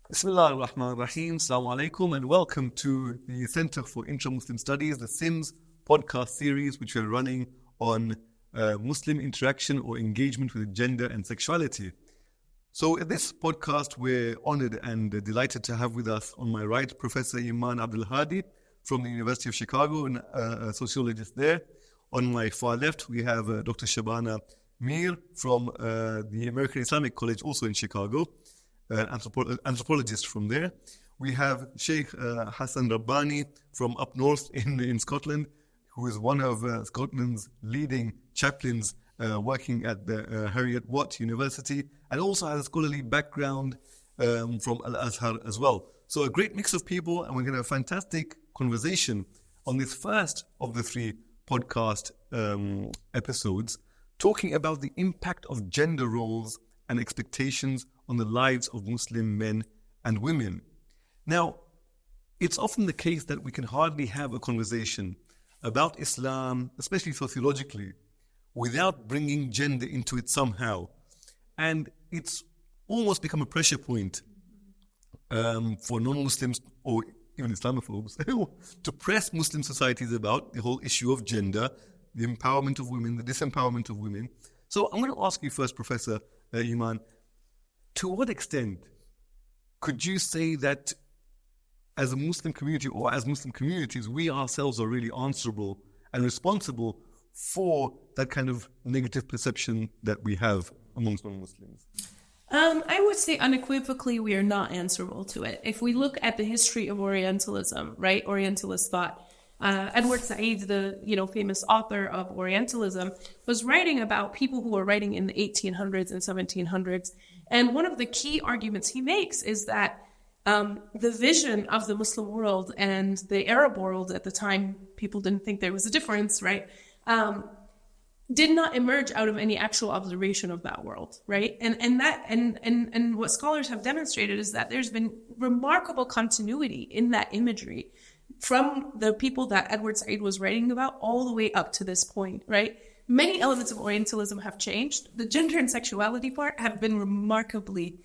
Bismillah ar-Rahman ar-Rahim. Assalamu alaikum and welcome to the Center for Intra-Muslim Studies, the CIMS Podcast series, which we're running on Muslim interaction or engagement with gender and sexuality. So in this podcast, we're honored and delighted to have with us on my right, Professor Eman Abdulhadi from the University of Chicago, and a sociologist there. On my far left, we have Dr. Shabana Mir from the American Islamic College, also in Chicago. Anthropologist from there. We have Shaykh Hassan Rabani from up north in Scotland, who is one of Scotland's leading chaplains working at the Harriet Watt University, and also has a scholarly background from Al-Azhar as well. So a great mix of people, and we're going to have a fantastic conversation on this first of the three podcast episodes, talking about the impact of gender roles and expectations on the lives of Muslim men and women. Now, it's often the case that we can hardly have a conversation about Islam, especially sociologically, without bringing gender into it somehow. And it's almost become a pressure point for non-Muslims or even Islamophobes to press Muslim societies about the whole issue of gender, the empowerment of women, the disempowerment of women. So I'm going to ask you first, Professor Eman, to what extent could you say that as a Muslim community or as Muslim communities, we ourselves are really answerable and responsible for that kind of negative perception that we have amongst non-Muslims? I would say unequivocally we are not answerable to it. If we look at the history of Orientalism, right, Orientalist thought, Edward Said, the famous author of Orientalism, was writing about people who were writing in the 1800s and 1700s. And one of the key arguments he makes is that the vision of the Muslim world and the Arab world at the time, people didn't think there was a difference, right? Did not emerge out of any actual observation of that world, right? And what scholars have demonstrated is that there's been remarkable continuity in that imagery from the people that Edward Said was writing about all the way up to this point, right? Many elements of Orientalism have changed. The gender and sexuality part have been remarkably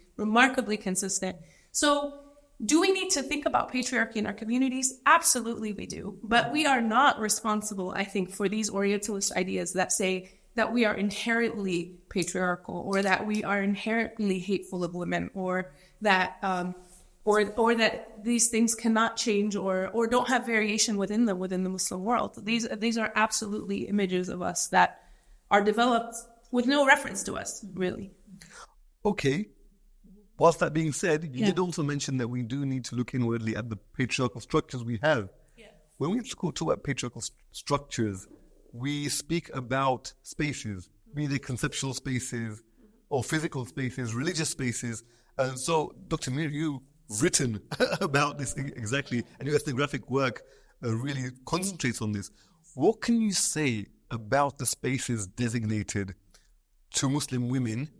consistent. So do we need to think about patriarchy in our communities? Absolutely we do. But we are not responsible, I think, for these Orientalist ideas that say that we are inherently patriarchal or that we are inherently hateful of women or that or that these things cannot change or don't have variation within them within the Muslim world. These are absolutely images of us that are developed with no reference to us, really. Okay. Whilst that being said, you did also mention that we do need to look inwardly at the patriarchal structures we have. Yeah. When we talk about patriarchal structures, we speak about spaces, be they conceptual spaces or physical spaces, religious spaces. And so, Dr. Mir, you've written about this exactly, and your ethnographic work really concentrates on this. What can you say about the spaces designated to Muslim women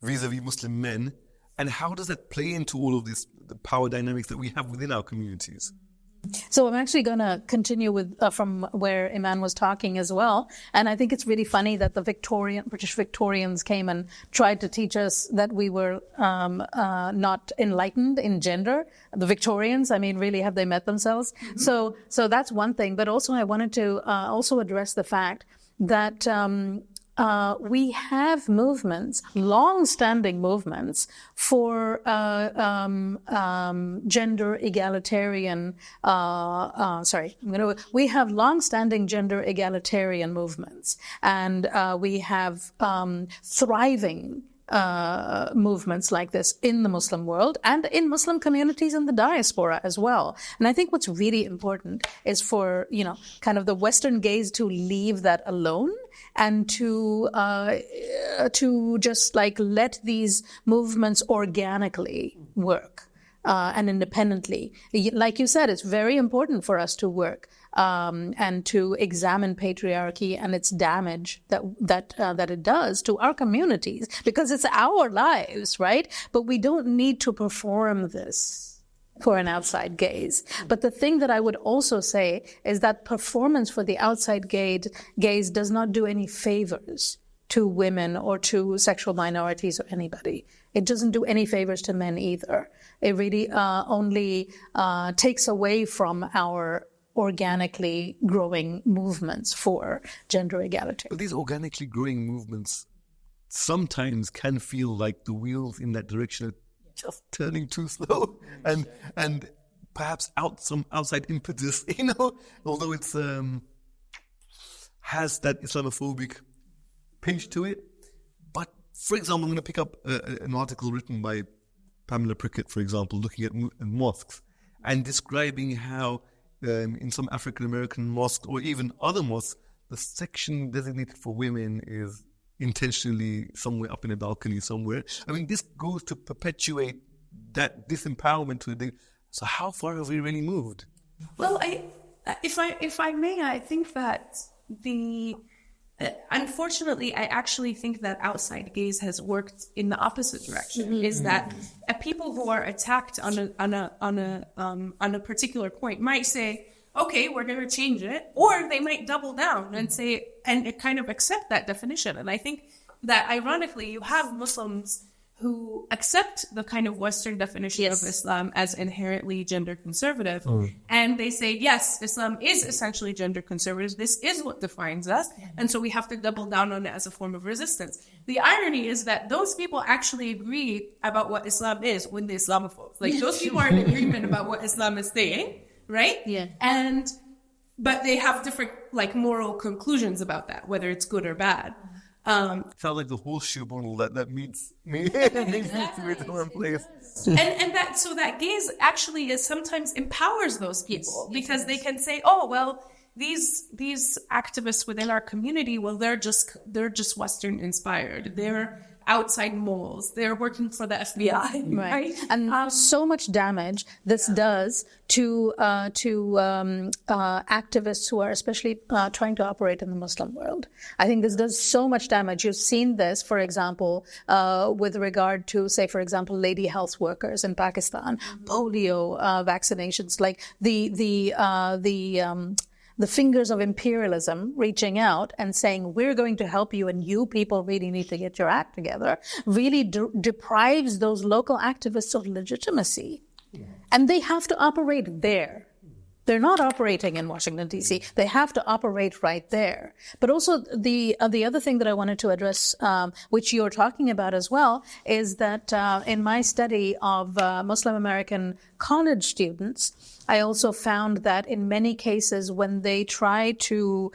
vis-a-vis Muslim men, and how does that play into all of this, the power dynamics that we have within our communities? So I'm actually going to continue with from where Eman was talking as well. And I think it's really funny that the British Victorians came and tried to teach us that we were not enlightened in gender. The Victorians, I mean, really, have they met themselves? Mm-hmm. So that's one thing. But also I wanted to also address the fact that we have movements, long-standing movements for gender egalitarian. We have long-standing gender egalitarian movements, and we have thriving movements like this in the Muslim world and in Muslim communities in the diaspora as well. And I think what's really important is for, kind of the Western gaze to leave that alone and to just let these movements organically work and independently. Like you said, it's very important for us to work and to examine patriarchy and its damage that it does to our communities, because it's our lives, right? But we don't need to perform this for an outside gaze. But the thing that I would also say is that performance for the outside gaze does not do any favors to women or to sexual minorities or anybody. It doesn't do any favors to men either. It really only takes away from our organically growing movements for gender equality. But these organically growing movements sometimes can feel like the wheels in that direction are just turning too slow, and perhaps some outside impetus, although it's has that Islamophobic pinch to it. But for example, I'm going to pick up an article written by Pamela Prickett, for example, looking at mosques and describing how in some African-American mosques or even other mosques, the section designated for women is intentionally somewhere up in a balcony somewhere. I mean, this goes to perpetuate that disempowerment to the. So how far have we really moved? Well, if I may, I think that unfortunately, I actually think that outside gaze has worked in the opposite direction. Mm-hmm. Is that people who are attacked on a particular point might say, okay, we're going to change it, or they might double down and say and kind of accept that definition. And I think that ironically, you have Muslims who accept the kind of Western definition of Islam as inherently gender conservative. And they say, yes, Islam is essentially gender conservative. This is what defines us. And so we have to double down on it as a form of resistance. The irony is that those people actually agree about what Islam is with the Islamophobes. Like, those people are in agreement about what Islam is saying, right? Yeah. But they have different, moral conclusions about that, whether it's good or bad. Sounds like the horseshoe model that meets me in one place. And that gaze actually sometimes empowers those people, because they can say, oh, well, these activists within our community, well, they're just Western inspired. They're outside moles. They're working for the FBI, right? And so much damage this does to activists who are especially trying to operate in the Muslim world. I think this does so much damage. You've seen this, for example, with regard to, say, for example, lady health workers in Pakistan, polio vaccinations, like the fingers of imperialism reaching out and saying, we're going to help you and you people really need to get your act together, really deprives those local activists of legitimacy. And they have to operate there. They're not operating in Washington, D.C. They have to operate right there. But also the other thing that I wanted to address, which you're talking about as well, is that in my study of Muslim American college students, I also found that in many cases when they try to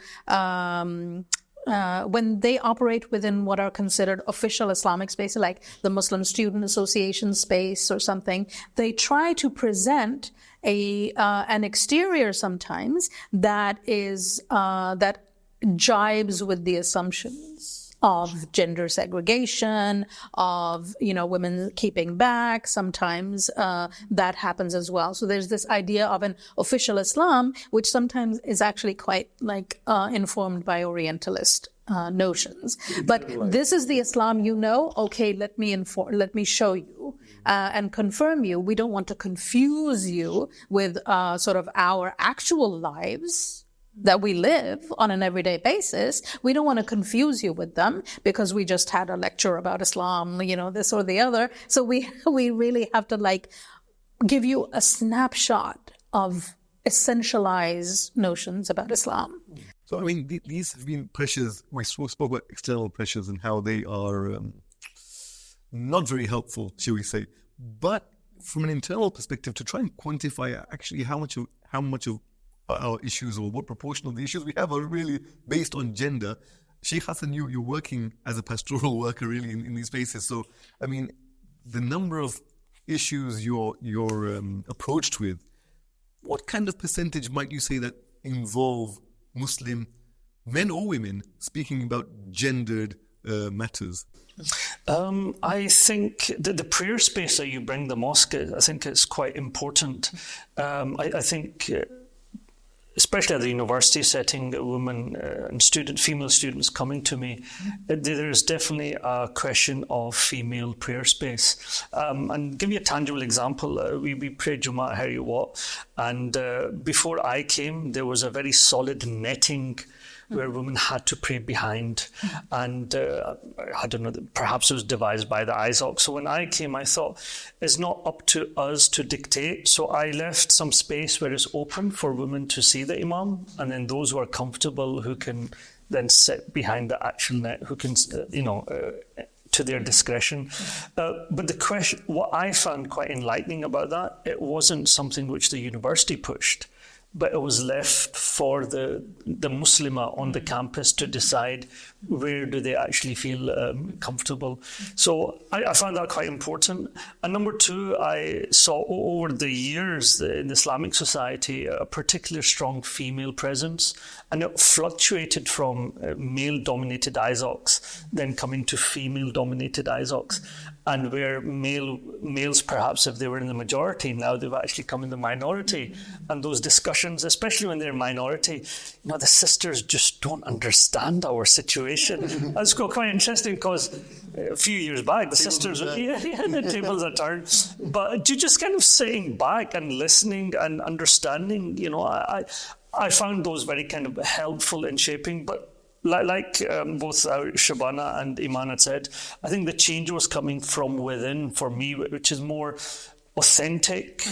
when they operate within what are considered official Islamic spaces, like the Muslim Student Association space or something, they try to present an exterior sometimes that jibes with the assumptions of gender segregation, of, women keeping back. Sometimes that happens as well. So there's this idea of an official Islam, which sometimes is actually quite informed by Orientalist notions. But this is the Islam okay, let me show you and confirm you. We don't want to confuse you with sort of our actual lives that we live on an everyday basis. We don't want to confuse you with them because we just had a lecture about Islam, this or the other. So we really have to give you a snapshot of essentialized notions about Islam. So, I mean, these have been pressures. We spoke about external pressures and how they are not very helpful, shall we say. But from an internal perspective, to try and quantify actually how much of our issues or what proportion of the issues we have are really based on gender. Shaykh Hassan, you're working as a pastoral worker really in these spaces. So, I mean, the number of issues you're approached with, what kind of percentage might you say that involve Muslim men or women speaking about gendered matters? I think that the prayer space that you bring, the mosque, I think it's quite important. I think especially at the university setting, women and female students coming to me, there's definitely a question of female prayer space. And give you a tangible example, we prayed Jummah at Harriet Watt, and before I came, there was a very solid netting where women had to pray behind. And I don't know, perhaps it was devised by the ISOC. So when I came, I thought, it's not up to us to dictate. So I left some space where it's open for women to see the imam, and then those who are comfortable, who can then sit behind the actual net, who can, to their discretion. But the question, what I found quite enlightening about that, it wasn't something which the university pushed, but it was left for the Muslimah on the campus to decide where do they actually feel comfortable. So I found that quite important. And number two, I saw over the years in the Islamic society a particular strong female presence, and it fluctuated from male-dominated ISOCs, then coming to female-dominated ISOCs. And where males, perhaps if they were in the majority, now they've actually come in the minority. And those discussions, especially when they're minority, the sisters just don't understand our situation. That's quite interesting, because a few years back, the sisters, the tables are turned. But just kind of sitting back and listening and understanding, I found those very kind of helpful in shaping. But like both Shabana and Eman had said, I think the change was coming from within for me, which is more authentic,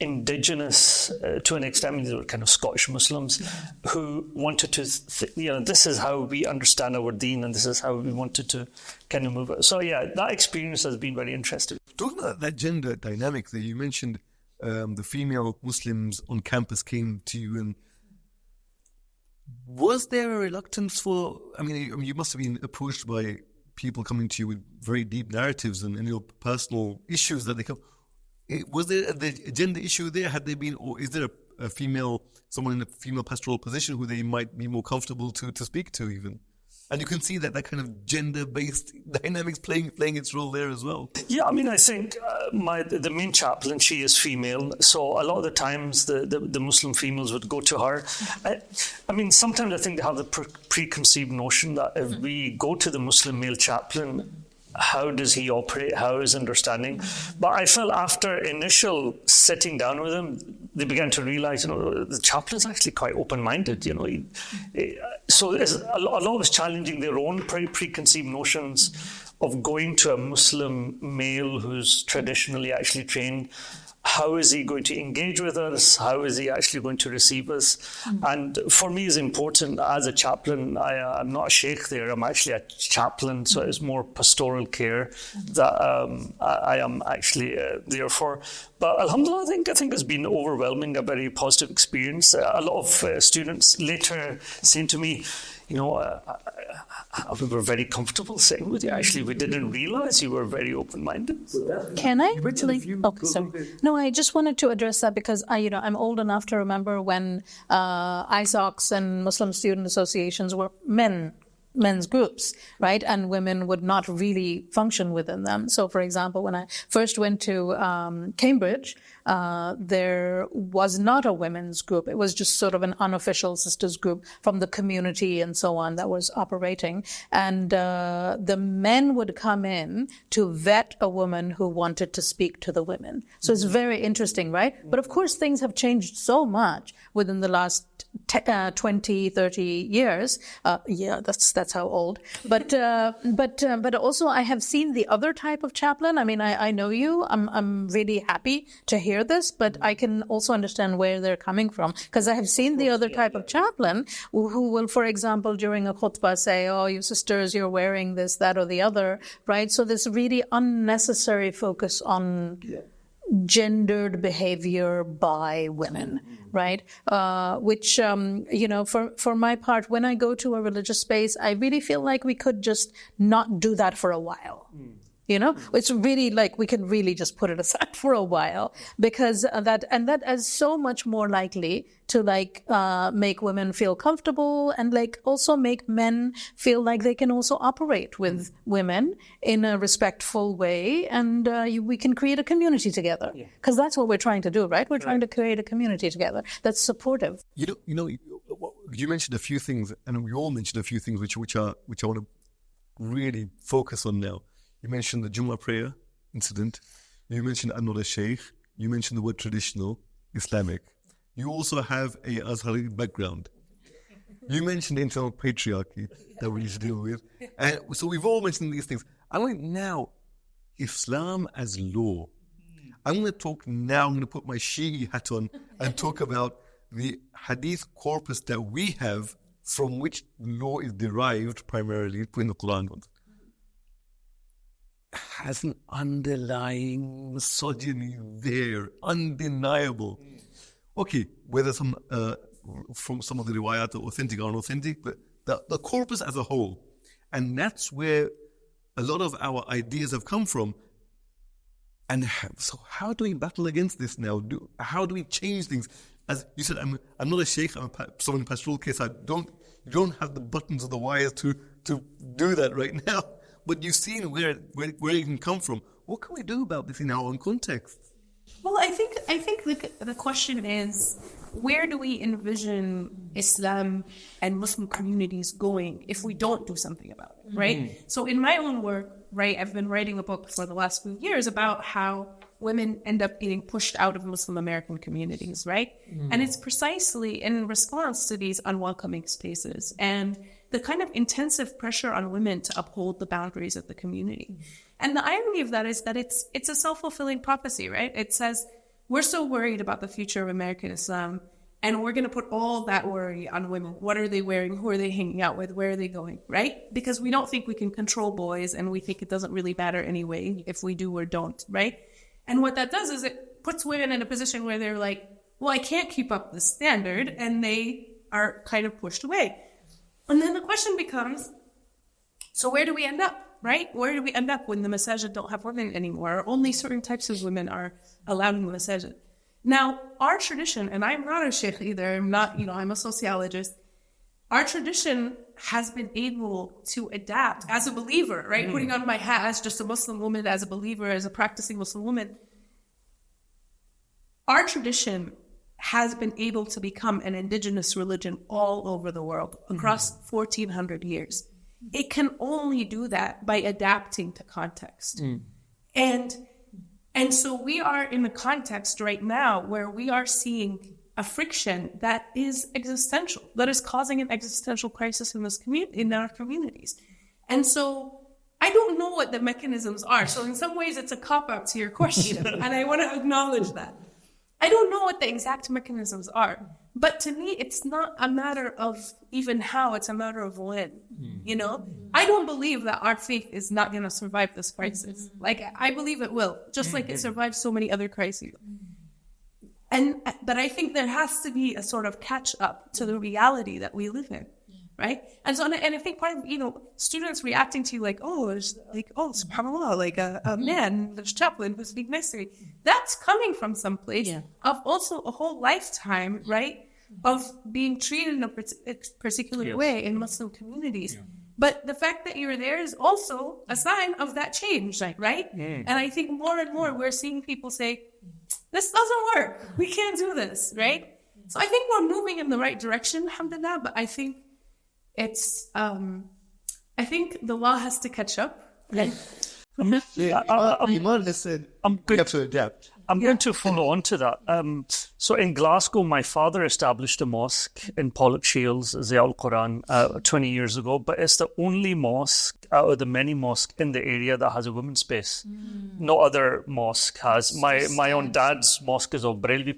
indigenous to an extent. I mean, they were kind of Scottish Muslims who wanted to, this is how we understand our deen, and this is how we wanted to kind of move it. So yeah, that experience has been very interesting. Talking about that gender dynamic that you mentioned, the female Muslims on campus came to you, and was there a reluctance for, you must have been approached by people coming to you with very deep narratives and your personal issues that they come. Was there the gender issue there? Had there been, or is there a female, someone in a female pastoral position who they might be more comfortable to speak to even? And you can see that kind of gender-based dynamics playing its role there as well. Yeah, I think the main chaplain, she is female, so a lot of the times the Muslim females would go to her. Sometimes I think they have the preconceived notion that if we go to the Muslim male chaplain, how does he operate? How is understanding? But I felt after initial sitting down with him, they began to realize, the chaplain's actually quite open-minded. So a lot was challenging their own preconceived notions of going to a Muslim male who's traditionally actually trained. How is he going to engage with us? How is he actually going to receive us? And for me, it's important as a chaplain. I'm not a sheikh there. I'm actually a chaplain, so it's more pastoral care that I am actually there for. But alhamdulillah, I think it's been overwhelming, a very positive experience. A lot of students later saying to me, we were very comfortable sitting with you. Actually, we didn't realize you were very open-minded. Can I? Sorry. No, I just wanted to address that because I'm old enough to remember when ISOCs and Muslim student associations were men's groups, right? And women would not really function within them. So, for example, when I first went to Cambridge, there was not a women's group. It was just sort of an unofficial sisters group from the community and so on that was operating. And the men would come in to vet a woman who wanted to speak to the women. So it's very interesting, right? But of course, things have changed so much within the last 20, 30 years. That's how old. But also I have seen the other type of chaplain. I know you. I'm really happy to hear this, but I can also understand where they're coming from, because I have seen the other type of chaplain who will, for example, during a khutbah say, "Oh, you sisters, you're wearing this, that, or the other," right? So this really unnecessary focus on gendered behavior by women, right? Which, for my part, when I go to a religious space, I really feel like we could just not do that for a while. It's really like we can really just put it aside for a while, because that is so much more likely to make women feel comfortable and also make men feel like they can also operate with women in a respectful way, and we can create a community together, because that's what we're trying to do, right? We're trying to create a community together that's supportive. You mentioned a few things, and we all mentioned a few things which I want to really focus on now. You mentioned the Jummah prayer incident. You mentioned I'm not a sheikh. You mentioned the word traditional, Islamic. You also have a Azhari background. You mentioned internal patriarchy that we need to deal with. And so we've all mentioned these things. I want now Islam as law. I'm going to talk now, I'm going to put my Shia hat on and talk about the hadith corpus that we have from which law is derived primarily in the Quran. Has an underlying misogyny there, undeniable. Okay, whether some from some of the riwayat are authentic or unauthentic, but the corpus as a whole. And that's where a lot of our ideas have come from. And so how do we battle against this now? How do we change things? As you said, I'm not a sheikh, I'm someone in pastoral case. You don't have the buttons or the wires to do that right now. But you've seen where it can come from. What can we do about this in our own context? Well, I think the question is, where do we envision Islam and Muslim communities going if we don't do something about it, right? Mm-hmm. So in my own work, right, I've been writing a book for the last few years about how women end up getting pushed out of Muslim American communities, right? Mm-hmm. And it's precisely in response to these unwelcoming spaces and the kind of intensive pressure on women to uphold the boundaries of the community. And the irony of that is that it's a self-fulfilling prophecy, right? It says, we're so worried about the future of American Islam, and we're going to put all that worry on women. What are they wearing? Who are they hanging out with? Where are they going, right? Because we don't think we can control boys, and we think it doesn't really matter anyway if we do or don't, right? And what that does is it puts women in a position where they're like, well, I can't keep up the standard, and they are kind of pushed away. And then the question becomes, so where do we end up, right? Where do we end up when the masajid don't have women anymore? Or only certain types of women are allowed in the masajid? Now, our tradition, and I'm not a sheikh either, I'm a sociologist. Our tradition has been able to adapt as a believer, right? Putting on my hat as just a Muslim woman, as a believer, as a practicing Muslim woman. Our tradition has been able to become an indigenous religion all over the world, across 1,400 years. It can only do that by adapting to context. And so we are in a context right now where we are seeing a friction that is existential, that is causing an existential crisis in this in our communities. And so I don't know what the mechanisms are. So in some ways it's a cop-out to your question, and I want to acknowledge that. I don't know what the exact mechanisms are, but to me, it's not a matter of even how, it's a matter of when, I don't believe that our faith is not going to survive this crisis. Like, I believe it will, just like it survived so many other crises. But I think there has to be a sort of catch up to the reality that we live in. Right? And so, and I think part of, students reacting to you like, subhanAllah, like a man, the chaplain who's speaking next to me. That's coming from some place of also a whole lifetime, right? Of being treated in a particular way in Muslim communities. Yeah. But the fact that you're there is also a sign of that change, right? And I think more and more we're seeing people say, this doesn't work. We can't do this, right? So I think we're moving in the right direction, alhamdulillah, but I think I think the law has to catch up. Right? Iman has said we have to adapt. I'm going to follow on to that. So in Glasgow, my father established a mosque in Pollock Shields, Zia al-Quran, 20 years ago, but it's the only mosque out of the many mosques in the area that has a women's space. No other mosque has. My own dad's mosque is of Barelvi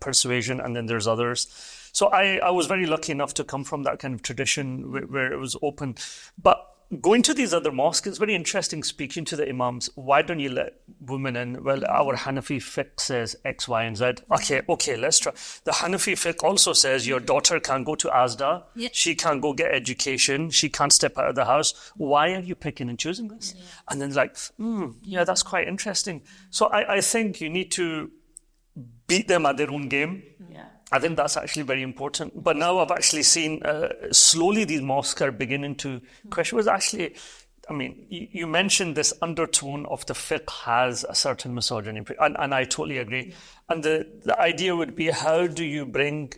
persuasion, and then there's others. So I was very lucky enough to come from that kind of tradition where it was open. But going to these other mosques, it's very interesting speaking to the imams. Why don't you let women in? Well, our Hanafi fiqh says X, Y, and Z. Okay, let's try. The Hanafi fiqh also says your daughter can't go to Asda. Yeah. She can't go get education. She can't step out of the house. Why are you picking and choosing this? Yeah. And then that's quite interesting. So I think you need to beat them at their own game. Yeah. I think that's actually very important. But now I've actually seen slowly these mosques are beginning to question. Was actually, you mentioned this undertone of the fiqh has a certain misogyny, and I totally agree. Yeah. And the idea would be, how do you bring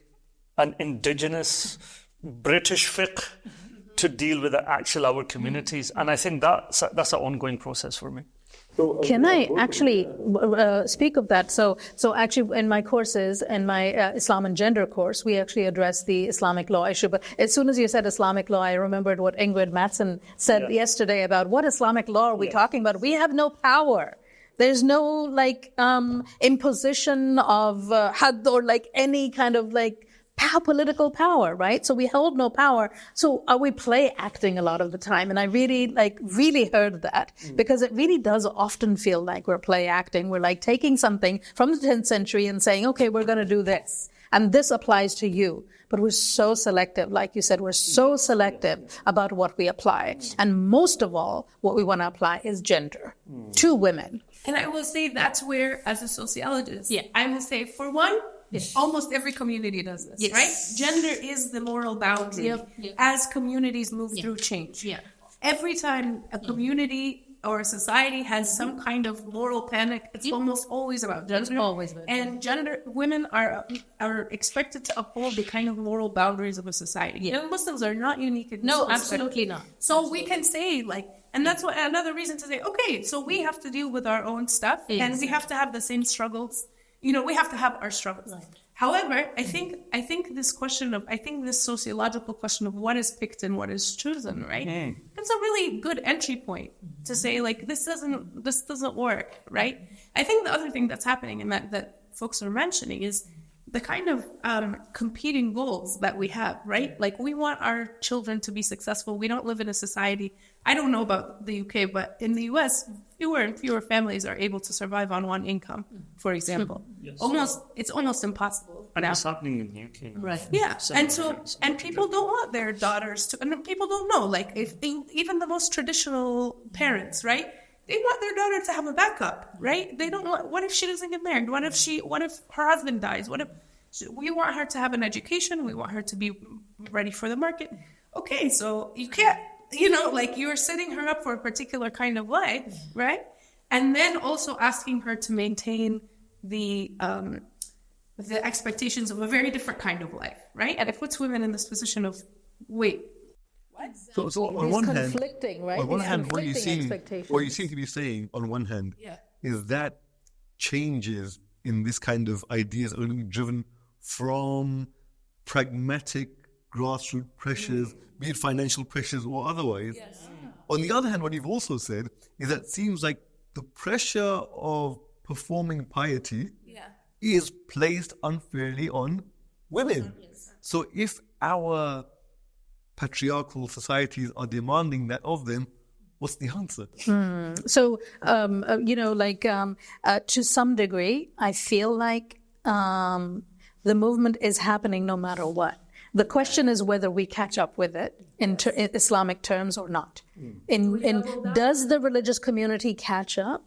an indigenous British fiqh to deal with our communities? And I think that's an ongoing process for me. Can I actually speak of that? So actually, in my courses, in my Islam and gender course, we actually address the Islamic law issue. But as soon as you said Islamic law, I remembered what Ingrid Mattson said yesterday about what Islamic law are we talking about? We have no power. There's no imposition of had or any kind of political power, right? So we hold no power. So we play acting a lot of the time. And I really heard that because it really does often feel like we're play acting. We're taking something from the 10th century and saying, okay, we're going to do this. And this applies to you. But we're so selective. Like you said, we're so selective about what we apply. And most of all, what we want to apply is gender to women. And I will say that's where, as a sociologist, I will say, for one, almost every community does this, right? Gender is the moral boundary as communities move through change. Every time a community or a society has some kind of moral panic, it's almost always about gender. And women are expected to uphold the kind of moral boundaries of a society. And Muslims are not unique in this aspect. Absolutely not. So we can say and that's what another reason to say, okay, so we have to deal with our own stuff and we have to have the same struggles. We have to have our struggles. Right. However, I think this sociological question of what is picked and what is chosen, right? It's a really good entry point to say this doesn't work, right? I think the other thing that's happening and that folks are mentioning is the kind of competing goals that we have, right? We want our children to be successful. We don't live in a society. I don't know about the UK, but in the US, fewer and fewer families are able to survive on one income, for example. It's almost impossible. And it's happening in the UK. Right. Yeah. And people don't want their daughters to, and people don't know, even the most traditional parents, right? They want their daughter to have a backup, right? They don't want, what if she doesn't get married? What if her husband dies? We want her to have an education. We want her to be ready for the market. Okay, so you can't, you're setting her up for a particular kind of life, right? And then also asking her to maintain the expectations of a very different kind of life, right? And it puts women in this position of, wait, what? So on one hand, conflicting, right? On one hand, what you seem to be saying on one hand is that changes in this kind of ideas are going to be driven from pragmatic grassroots pressures, be it financial pressures or otherwise. On the other hand, what you've also said is that it seems like the pressure of performing piety is placed unfairly on women. So if our patriarchal societies are demanding that of them, what's the answer? So, to some degree, I feel like the movement is happening no matter what. The question is whether we catch up with it in Islamic terms or not. Does the religious community catch up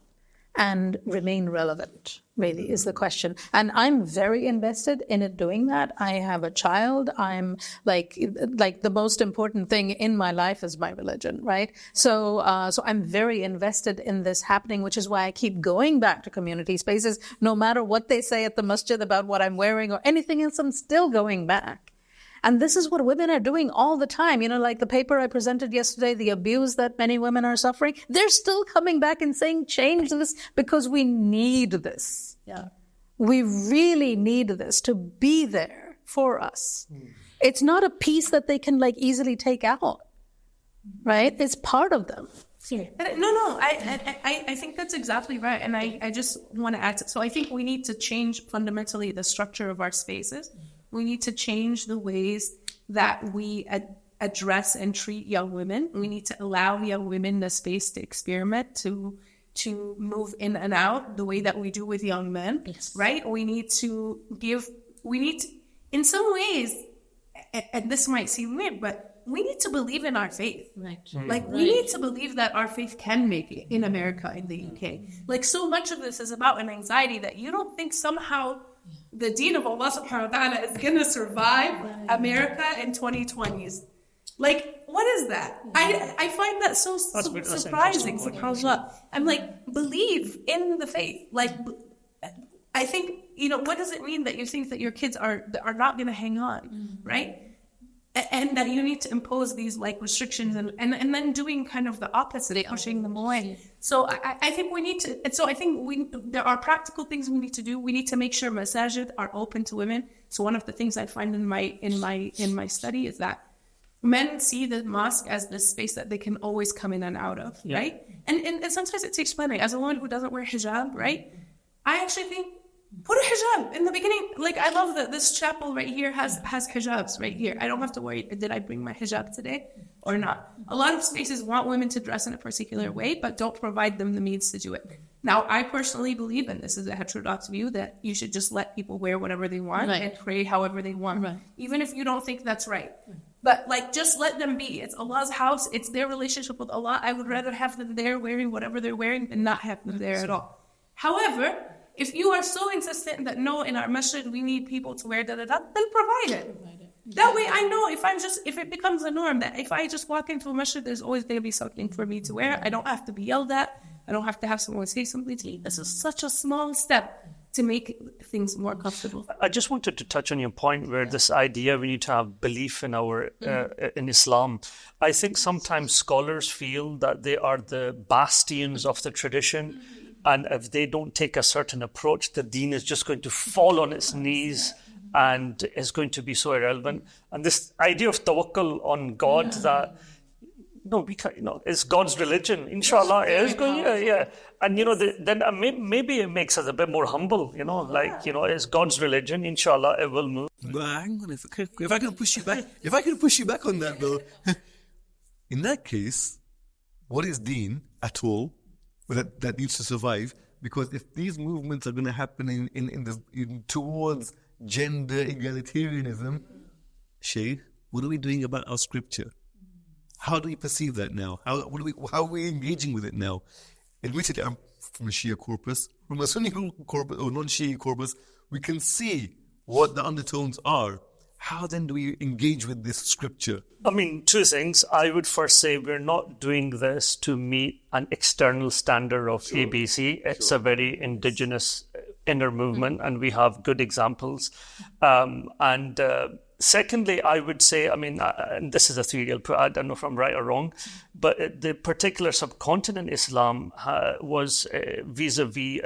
and remain relevant, really, is the question. And I'm very invested in it doing that. I have a child. I'm like the most important thing in my life is my religion, right? So I'm very invested in this happening, which is why I keep going back to community spaces. No matter what they say at the masjid about what I'm wearing or anything else, I'm still going back. And this is what women are doing all the time. Like the paper I presented yesterday, the abuse that many women are suffering, they're still coming back and saying, change this because we need this. We really need this to be there for us. It's not a piece that they can easily take out, right? It's part of them. No, I think that's exactly right. And I just want to add, so I think we need to change fundamentally the structure of our spaces. We need to change the ways that we address and treat young women. We need to allow young women the space to experiment, to move in and out the way that we do with young men, right? We need to, in some ways, and this might seem weird, but we need to believe in our faith. We need to believe that our faith can make it in America, in the UK. So much of this is about an anxiety that you don't think somehow the deen of Allah subhanahu wa ta'ala is going to survive America in 2020s. What is that? I find that so surprising, subhanAllah. I'm believe in the faith. I think, what does it mean that you think that your kids are not going to hang on, right? and that you need to impose these like restrictions and then doing kind of the opposite, pushing them away. So I think we need to, so I think there are practical things we need to do. We need to make sure masajid are open to women. So one of the things I find in my study is that men see the mosque as this space that they can always come in and out of, right? And sometimes it takes planning. As a woman who doesn't wear hijab, right? I actually think, put a hijab in the beginning. Like, I love that this chapel right here has hijabs right here. I don't have to worry, did I bring my hijab today or not? A lot of spaces want women to dress in a particular way, but don't provide them the means to do it. Now, I personally believe, and this is a heterodox view, that you should just let people wear whatever they want and pray however they want, even if you don't think that's right. But like, just let them be. It's Allah's house. It's their relationship with Allah. I would rather have them there wearing whatever they're wearing than not have them there at all. However, if you are so insistent that no, in our masjid we need people to wear then provide it. That way I know if it becomes a norm that if I just walk into a masjid, there's always going to be something for me to wear. I don't have to be yelled at. I don't have to have someone say something to me. This is such a small step to make things more comfortable. I just wanted to touch on your point where this idea we need to have belief in our in Islam. I think sometimes scholars feel that they are the bastions of the tradition, and if they don't take a certain approach, the deen is just going to fall on its knees and is going to be so irrelevant. And this idea of tawakkul on God that no, we can't, it's God's religion. Inshallah, it's going, And, then maybe it makes us a bit more humble, it's God's religion. Inshallah, it will move. But hang on, if I can push you back on that, though. In that case, what is deen at all that needs to survive? Because if these movements are going to happen towards gender egalitarianism, Shaykh, what are we doing about our scripture? How do we perceive that now? How are we engaging with it now? Admittedly, I'm from a Shia corpus. From a Sunni corpus or non-Shia corpus, we can see what the undertones are. How then do we engage with this scripture? I mean, two things. I would first say we're not doing this to meet an external standard of ABC. It's a very indigenous inner movement, and we have good examples. Secondly, I would say, and this is a theory, I don't know if I'm right or wrong, but the particular subcontinent Islam was vis-a-vis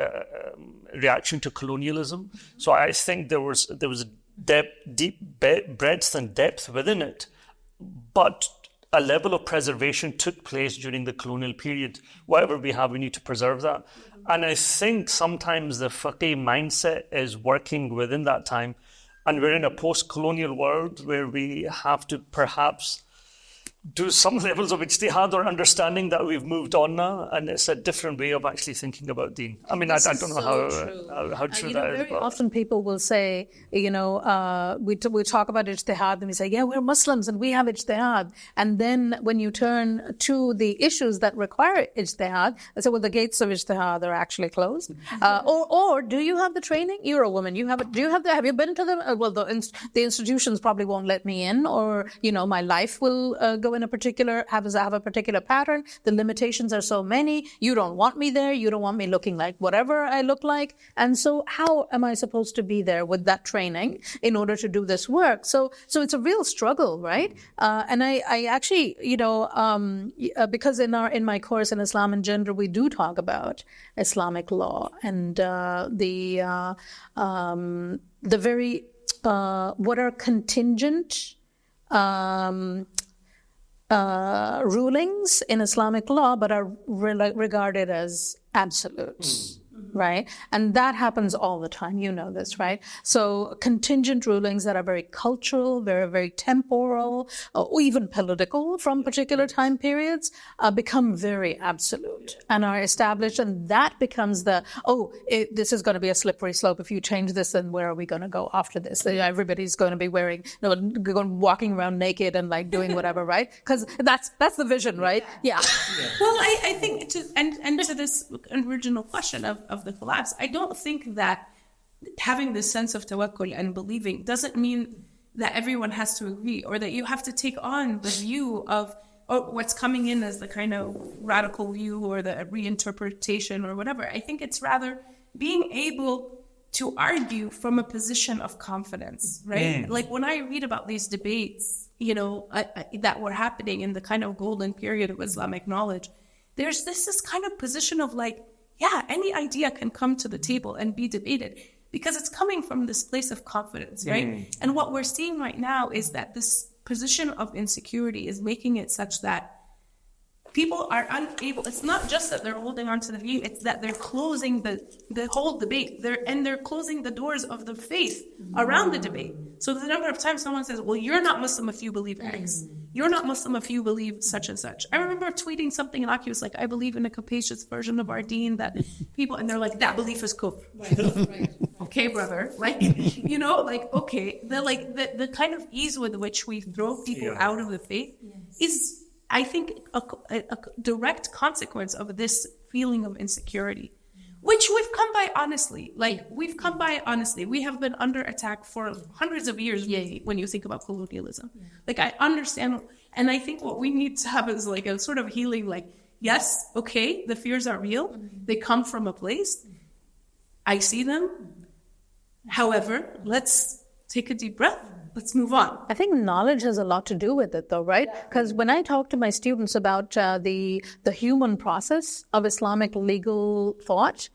reaction to colonialism. So I think there was deep breadth and depth within it, but a level of preservation took place during the colonial period. Whatever we have, we need to preserve that. And I think sometimes the faqih mindset is working within that time. And we're in a post-colonial world where we have to perhaps do some levels of ijtihad or understanding that we've moved on now, and it's a different way of actually thinking about deen. I don't know how true that is. Very often people will say, we talk about ijtihad and we say, yeah, we're Muslims and we have ijtihad. And then when you turn to the issues that require ijtihad, they say, well, the gates of ijtihad are actually closed. Or do you have the training? You're a woman. Have you been to them? Well, the institutions probably won't let me in, or, my life will go in a particular, have a particular pattern. The limitations are so many. You don't want me there. You don't want me looking like whatever I look like. And so how am I supposed to be there with that training in order to do this work? So it's a real struggle, right? And I actually, because in my course in Islam and Gender, we do talk about Islamic law and the very, what are contingent rulings in Islamic law, but are regarded as absolutes, right? And that happens all the time. You know this, right? So contingent rulings that are very cultural, very, very temporal, or even political from particular time periods, become very absolute and are established. And that becomes this is going to be a slippery slope. If you change this, then where are we going to go after this? Everybody's going to be walking around naked and like doing whatever, right? Because that's the vision, right? Yeah. Well, I think to this original question of the collapse, I don't think that having this sense of tawakkul and believing doesn't mean that everyone has to agree, or that you have to take on the view of what's coming in as the kind of radical view or the reinterpretation or whatever. I think it's rather being able to argue from a position of confidence, right? Like when I read about these debates, that were happening in the kind of golden period of Islamic knowledge, there's this kind of position of like, yeah, any idea can come to the table and be debated because it's coming from this place of confidence, right? And what we're seeing right now is that this position of insecurity is making it such that people are unable, it's not just that they're holding on to the view, it's that they're closing the whole debate. They're closing the doors of the faith around the debate. So the number of times someone says, well, you're not Muslim if you believe X. You're not Muslim if you believe such and such. I remember tweeting something innocuous like, I believe in a capacious version of our deen that people, and they're like, that belief is kufr. Right. Okay, brother. Like, okay. The kind of ease with which we throw people out of the faith is, I think, a direct consequence of this feeling of insecurity, which we've come by honestly. We have been under attack for hundreds of years when you think about colonialism. Like, I understand. And I think what we need to have is like a sort of healing, like, yes, okay, the fears are real. They come from a place. I see them. However, let's take a deep breath. Let's move on. I think knowledge has a lot to do with it, though, right? Because when I talk to my students about the human process of Islamic legal thought,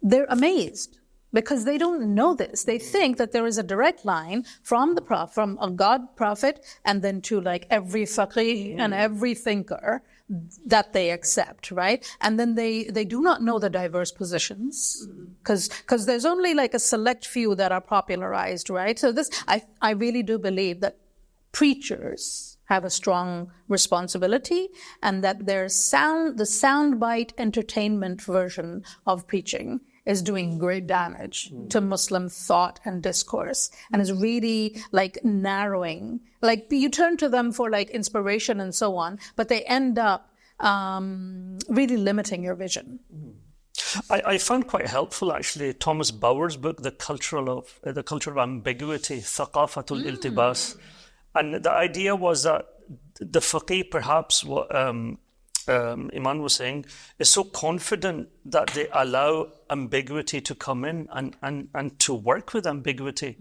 they're amazed because they don't know this. They think that there is a direct line from from a God prophet and then to like every faqih and every thinker that they accept, right? And then they do not know the diverse positions because there's only like a select few that are popularized, right? So I really do believe that preachers have a strong responsibility and that the soundbite entertainment version of preaching is doing great damage to Muslim thought and discourse and is really like narrowing. Like you turn to them for like inspiration and so on, but they end up really limiting your vision. I found quite helpful actually Thomas Bauer's book, The Culture of Ambiguity, Thaqafatul Iltibas. And the idea was that the faqih, perhaps what Eman was saying, is so confident that they allow ambiguity to come in and to work with ambiguity,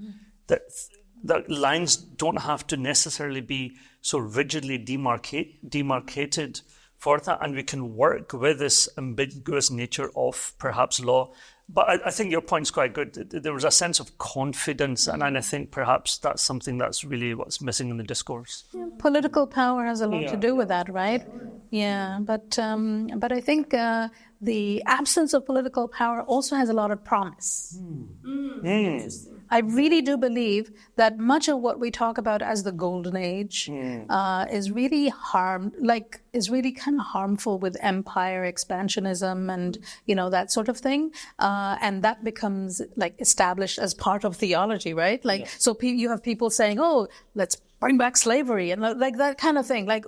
that lines don't have to necessarily be so rigidly demarcated for that, and we can work with this ambiguous nature of perhaps law. But I think your point's quite good. There was a sense of confidence, and I think perhaps that's something that's really what's missing in the discourse. Yeah, political power has a lot to do with that, right? Yeah, but I think the absence of political power also has a lot of promise. I really do believe that much of what we talk about as the golden age is really kind of harmful with empire expansionism and that sort of thing, and that becomes like established as part of theology, right? So you have people saying, "Oh, let's bring back slavery," and like that kind of thing. Like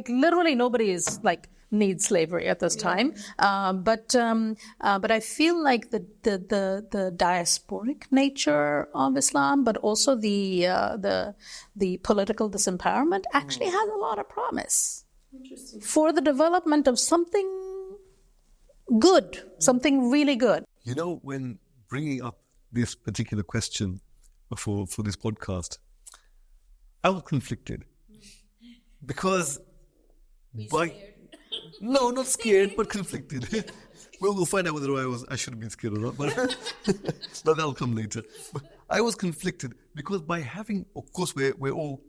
literally nobody is like needs slavery at this time, but I feel like the diasporic nature of Islam, but also the political disempowerment actually has a lot of promise for the development of something good, something really good. When bringing up this particular question for this podcast, I was conflicted because No, not scared, but conflicted. Well, we'll find out whether I should have been scared or not, but that'll come later. But I was conflicted because by having, of course, we're all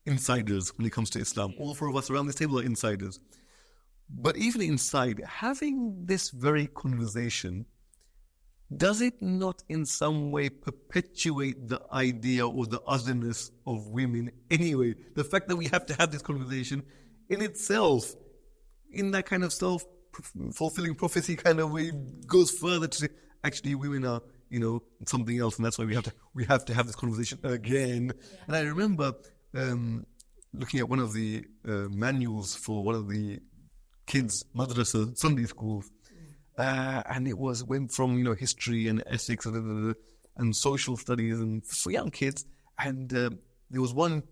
insiders when it comes to Islam. All four of us around this table are insiders. But even inside, having this very conversation, does it not in some way perpetuate the idea or the otherness of women anyway? The fact that we have to have this conversation in itself, in that kind of self-fulfilling prophecy kind of way, goes further to say, actually, women are, something else, and that's why we have to have this conversation again. Yeah. And I remember looking at one of the manuals for one of the kids' madrasa Sunday schools, and it went from history and ethics and social studies and for young kids, and there was one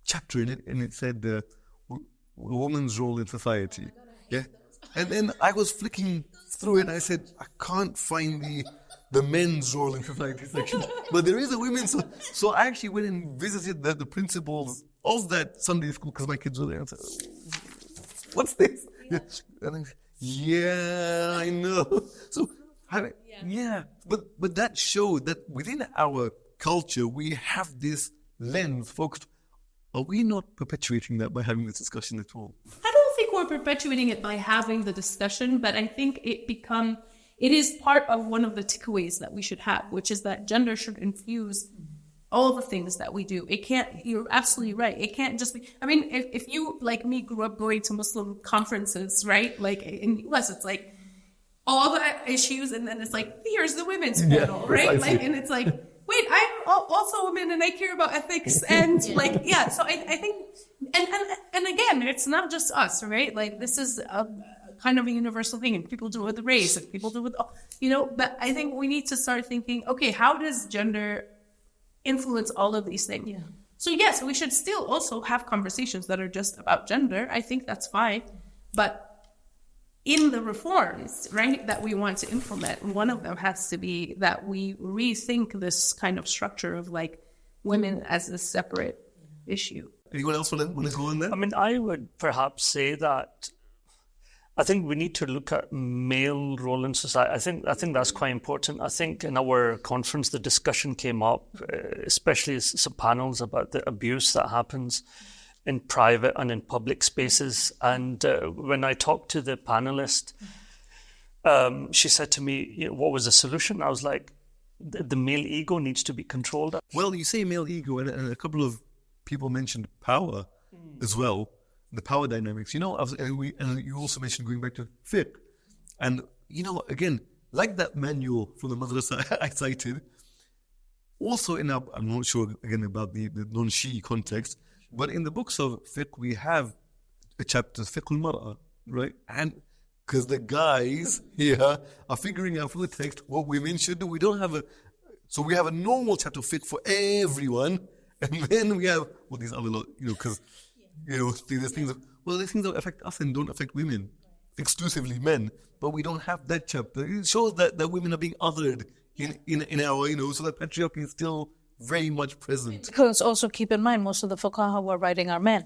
chapter in it, and it said a woman's role in society. Yeah, and then I was flicking through it, and I said, I can't find the men's role in society section, but there is a women's. So I actually went and visited the principals of that Sunday school, because my kids were there, and said, what's this? Yeah. And I said, yeah, I know. So, but that showed that within our culture, we have this lens focused. Are we not perpetuating that by having this discussion at all? I don't think we're perpetuating it by having the discussion, but I think it is part of one of the takeaways that we should have, which is that gender should infuse all the things that we do. It can't, you're absolutely right. It can't just be, I mean, if you, like me, grew up going to Muslim conferences, right? Like in the US, it's like all the issues, and then it's like, here's the women's panel, right? Like, and it's like, wait, I'm also a woman and I care about ethics and so I think, and again, it's not just us, right? Like this is a kind of a universal thing, and people do it with race, and people do it with, but I think we need to start thinking, okay, how does gender influence all of these things? Yeah. So yes, we should still also have conversations that are just about gender. I think that's fine, but in the reforms, right, that we want to implement, one of them has to be that we rethink this kind of structure of like women as a separate issue. Anyone else want to go on that? I mean, I would perhaps say that I think we need to look at male role in society. I think that's quite important. I think in our conference, the discussion came up, especially some panels about the abuse that happens in private and in public spaces. And when I talked to the panelist, she said to me, what was the solution? I was like, the male ego needs to be controlled. Well, you say male ego, and a couple of people mentioned power as well, the power dynamics. And you also mentioned going back to fiqh. And, again, like that manual from the madrasa I cited, also I'm not sure, again, about the non-Shi context, but in the books of fiqh, we have a chapter, fiqh al-mar'a, right? And because the guys here are figuring out from the text what women should do. We don't have so we have a normal chapter of fiqh for everyone, and then we have these other because these things that affect us and don't affect women, exclusively men. But we don't have that chapter. It shows that women are being othered in our, so that patriarchy is still very much present. Because also keep in mind, most of the fuqaha who are writing are men,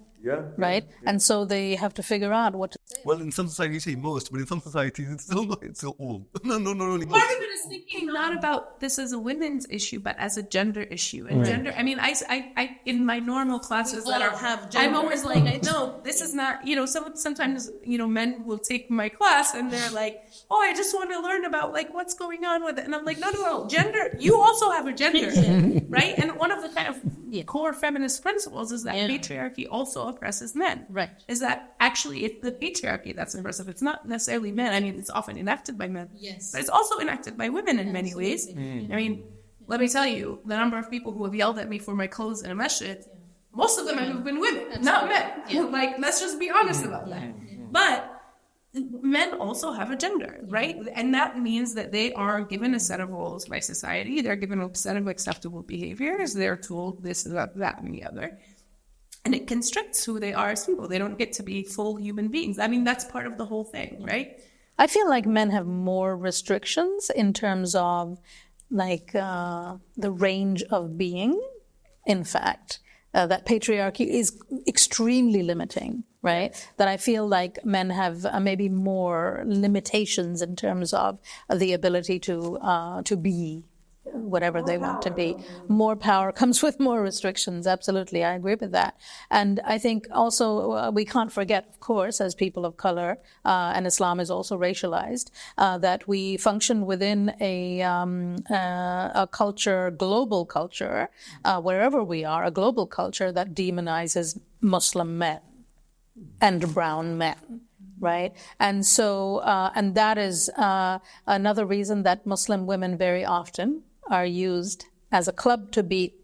right? Yeah. And so they have to figure out what to say. Well, in some societies you say most, but in some societies it's still all. No, only most. Part of it is thinking not about this as a women's issue, but as a gender issue. And gender, I mean, I in my normal classes that are have gender, I'm always like, no, this is not, sometimes, men will take my class and they're like, oh, I just want to learn about like what's going on with it. And I'm like, no, gender, you also have a gender, right? And one of the kind of core feminist principles is that patriarchy also oppresses men. Right. Is that actually it's the patriarchy that's oppressive. It's not necessarily men. I mean, it's often enacted by men. Yes. But it's also enacted by women in many ways. I mean, let me tell you, the number of people who have yelled at me for my clothes in a masjid, most of them have been women, not men. Like, let's just be honest about that. But men also have a gender, right? And that means that they are given a set of roles by society. They're given a set of acceptable behaviors. They're told this, that, and the other. And it constricts who they are as people. They don't get to be full human beings. I mean, that's part of the whole thing, right? I feel like men have more restrictions in terms of like the range of being, in fact. That patriarchy is extremely limiting, right? That I feel like men have maybe more limitations in terms of the ability to be whatever they want to be. More power comes with more restrictions. Absolutely, I agree with that. And I think also we can't forget, of course, as people of color, and Islam is also racialized, that we function within a culture, global culture, wherever we are, a global culture that demonizes Muslim men and brown men. Right. And so, and that is another reason that Muslim women very often are used as a club to beat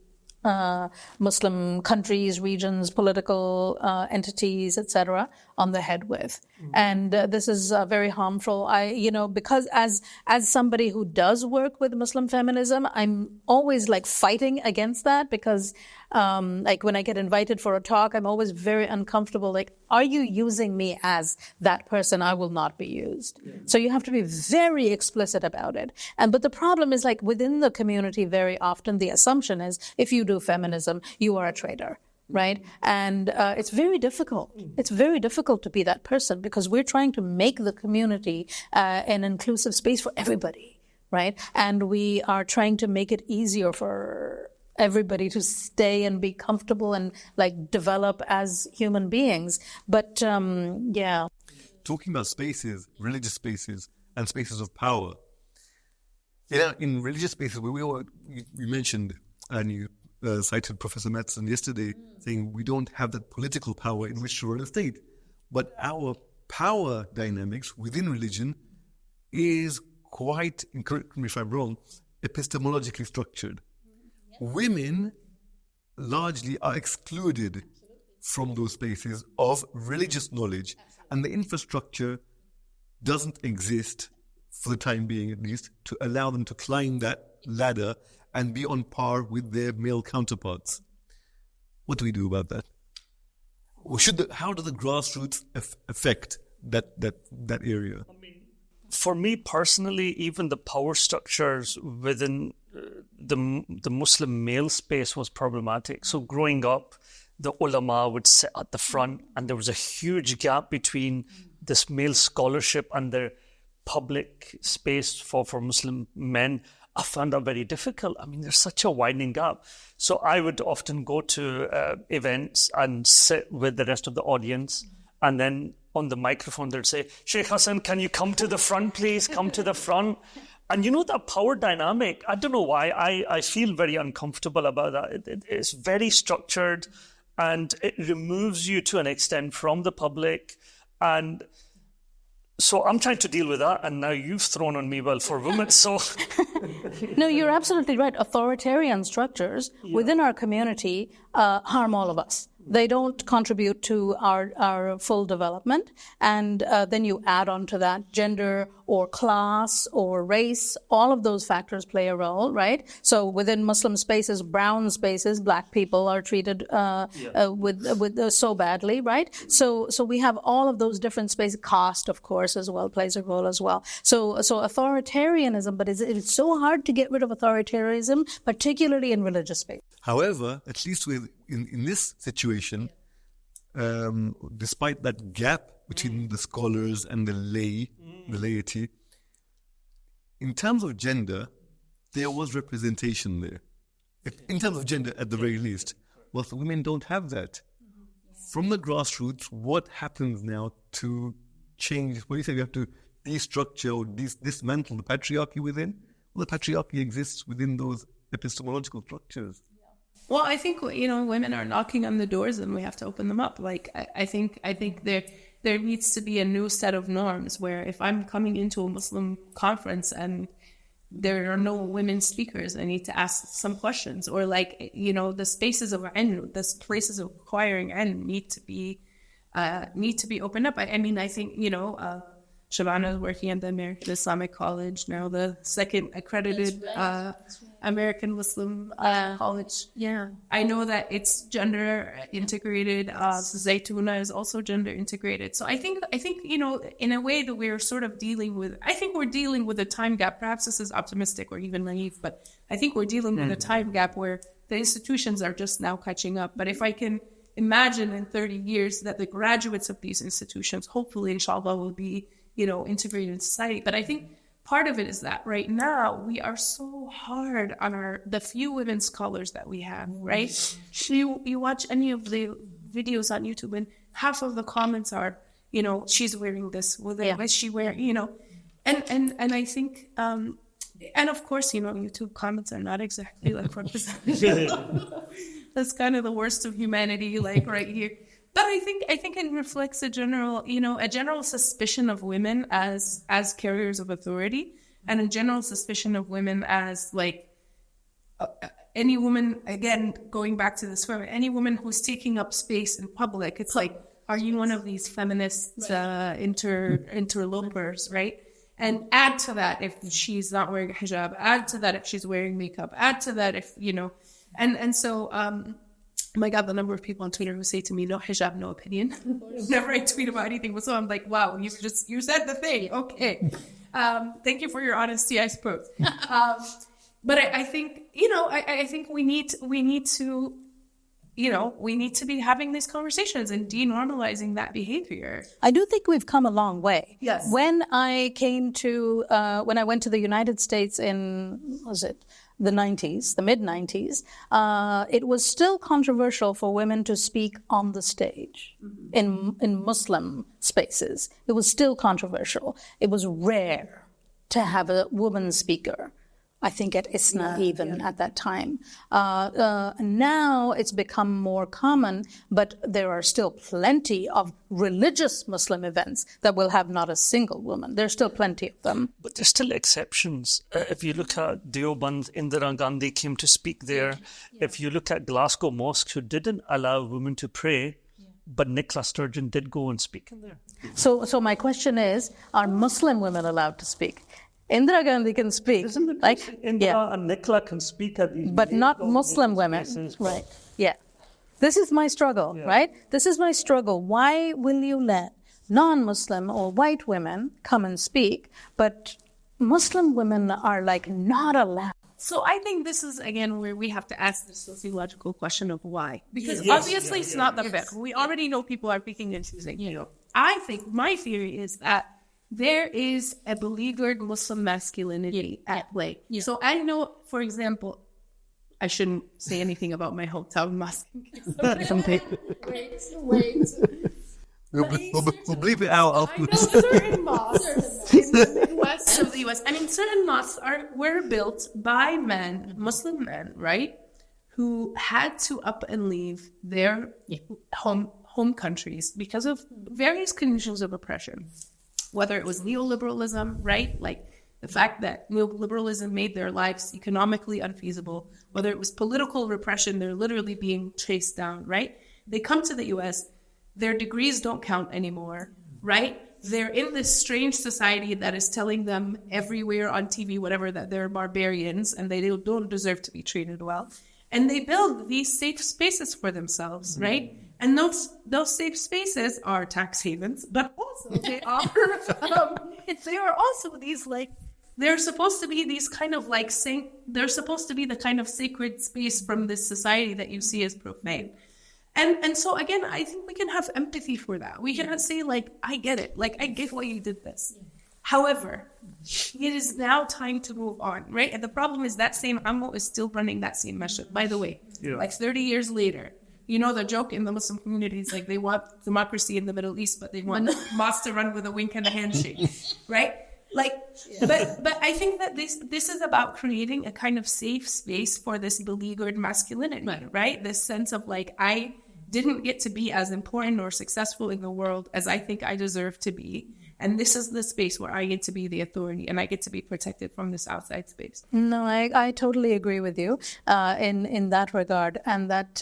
Muslim countries, regions, political entities, etc., on the head with. And this is very harmful. Because as somebody who does work with Muslim feminism, I'm always like fighting against that because like when I get invited for a talk, I'm always very uncomfortable. Like, are you using me as that person? I will not be used. Yeah. So you have to be very explicit about it. But the problem is like within the community, very often the assumption is if you do feminism, you are a traitor. right? And it's very difficult. It's very difficult to be that person because we're trying to make the community an inclusive space for everybody, right? And we are trying to make it easier for everybody to stay and be comfortable and like develop as human beings. But yeah. Talking about spaces, religious spaces, and spaces of power. In religious spaces, you mentioned, and you cited Professor Madsen yesterday, saying we don't have that political power in which to run a state. But our power dynamics within religion is quite, correct me if I'm wrong, epistemologically structured. Women largely are excluded from those spaces of religious knowledge, and the infrastructure doesn't exist, for the time being at least, to allow them to climb that ladder and be on par with their male counterparts. What do we do about that? Or how do the grassroots affect that area? For me personally, even the power structures within the Muslim male space was problematic. So growing up, the ulama would sit at the front, and there was a huge gap between this male scholarship and the public space for Muslim men. I found that very difficult. I mean, there's such a widening gap. So I would often go to events and sit with the rest of the audience, and then on the microphone they'd say, Shaykh Hassan, can you come to the front, please? Come to the front. And you know that power dynamic, I don't know why, I feel very uncomfortable about that. It's very structured, and it removes you to an extent from the public. And so I'm trying to deal with that, and now you've thrown on me, well, for women, so... No, you're absolutely right. Authoritarian structures within our community harm all of us. They don't contribute to our full development. And then you add on to that gender or class or race. All of those factors play a role, right? So within Muslim spaces, brown spaces, black people are treated with so badly, right? So we have all of those different spaces. Caste, of course, as well plays a role as well. So authoritarianism, but it's so hard to get rid of authoritarianism, particularly in religious space. However, at least in this situation, despite that gap between the scholars and the laity, in terms of gender, there was representation there. In terms of gender, at the very least. Well, the women don't have that. From the grassroots, what happens now to change? What do you say? We have to destructure or dismantle the patriarchy within? Well, the patriarchy exists within those epistemological structures. Well, I think, women are knocking on the doors and we have to open them up. Like, I think there needs to be a new set of norms where if I'm coming into a Muslim conference and there are no women speakers, I need to ask some questions. Or the spaces of ilm, the places of acquiring ilm need to be opened up. I think, Shabana is working at the American Islamic College, now the second accredited American Muslim college. Yeah, I know that it's gender integrated. Zaytuna is also gender integrated. So I think in a way that we're sort of dealing with a time gap. Perhaps this is optimistic or even naive, but I think we're dealing with a time gap where the institutions are just now catching up. But if I can imagine in 30 years that the graduates of these institutions, hopefully, inshallah, will be integrated in society. But I think part of it is that right now we are so hard on the few women scholars that we have, right? You watch any of the videos on YouTube and half of the comments are, she's wearing this, is she wearing, and I think, and of course, YouTube comments are not exactly like representative. That's kind of the worst of humanity, like right here. But I think it reflects a general suspicion of women as carriers of authority, and a general suspicion of women as any woman, again, going back to this firm, any woman who's taking up space in public, it's like, are you one of these feminist interlopers, right? And add to that if she's not wearing a hijab, add to that if she's wearing makeup, add to that if, and so, oh my God, the number of people on Twitter who say to me, no hijab, no opinion. Whenever I tweet about anything. So I'm like, wow, you said the thing. Okay. Thank you for your honesty, I suppose. But I think, I think we need to, we need to be having these conversations and denormalizing that behavior. I do think we've come a long way. Yes. When I went to the United States in, the 90s, the mid-90s, it was still controversial for women to speak on the stage in Muslim spaces. It was still controversial. It was rare to have a woman speaker. I think at ISNA at that time. Now it's become more common, but there are still plenty of religious Muslim events that will have not a single woman. There's still plenty of them. But there's still exceptions. If you look at Deoband, Indira Gandhi came to speak there. Yeah. If you look at Glasgow mosques, who didn't allow women to pray, but Nicola Sturgeon did go and speak in there. So my question is, are Muslim women allowed to speak? Indira Gandhi can speak. Indira and Nicola can speak at these, but not Muslim women. Right. Yeah. This is my struggle, right? This is my struggle. Why will you let non-Muslim or white women come and speak, but Muslim women are not allowed? So I think this is, again, where we have to ask the sociological question of why. Because obviously it's not the fiqh. We already know people are picking and choosing. I think my theory is that there is a beleaguered Muslim masculinity at play. Yeah. So I know, for example, I shouldn't say anything about my hometown mosque. Wait. We'll bleep it out. I know certain mosques in the Midwest of the U.S. Certain mosques were built by men, Muslim men, right, who had to up and leave their home countries because of various conditions of oppression. Whether it was neoliberalism, right? Like the fact that neoliberalism made their lives economically unfeasible, whether it was political repression, they're literally being chased down, right? They come to the US, their degrees don't count anymore, right? They're in this strange society that is telling them everywhere on TV, whatever, that they're barbarians and they don't deserve to be treated well. And they build these safe spaces for themselves, right? And those safe spaces are tax havens, but also they are also these they're supposed to be these kind of they're supposed to be the kind of sacred space from this society that you see as profane. And so again, I think we can have empathy for that. We cannot say I get it, I get why you did this. However, it is now time to move on, right? And the problem is that same Ammo is still running that same masjid. By the way, 30 years later. The joke in the Muslim community is they want democracy in the Middle East, but they want mosques to run with a wink and a handshake, right? But I think that this is about creating a kind of safe space for this beleaguered masculinity, right? This sense of I didn't get to be as important or successful in the world as I think I deserve to be. And this is the space where I get to be the authority and I get to be protected from this outside space. No, I totally agree with you in that regard. And that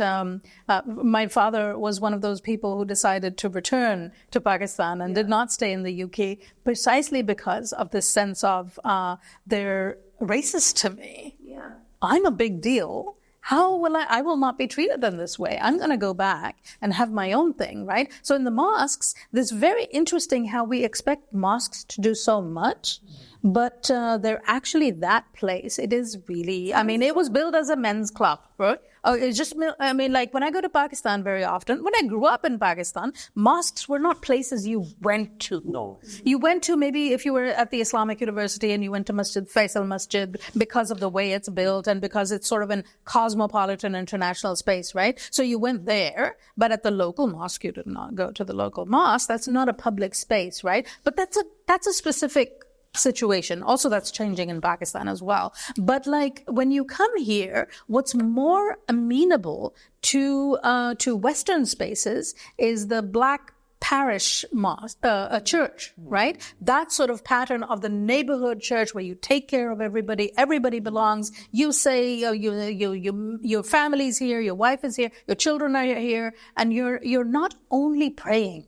my father was one of those people who decided to return to Pakistan and did not stay in the UK precisely because of this sense of they're racist to me. Yeah. I'm a big deal. How will I will not be treated in this way. I'm going to go back and have my own thing, right? So in the mosques, it's very interesting how we expect mosques to do so much, but they're actually that place. It is really, it was built as a men's club, right? It's just, when I go to Pakistan very often, when I grew up in Pakistan, mosques were not places you went to. No. You went to, maybe if you were at the Islamic University and you went to Masjid Faisal Masjid because of the way it's built and because it's sort of an cosmopolitan international space, right? So you went there, but at the local mosque, you did not go to the local mosque. That's not a public space, right? But that's a specific situation. Also, that's changing in Pakistan as well. But when you come here, what's more amenable to Western spaces is the black parish mosque, a church, right? That sort of pattern of the neighborhood church where you take care of everybody belongs. You say your family's here, your wife is here, your children are here, and you're not only praying.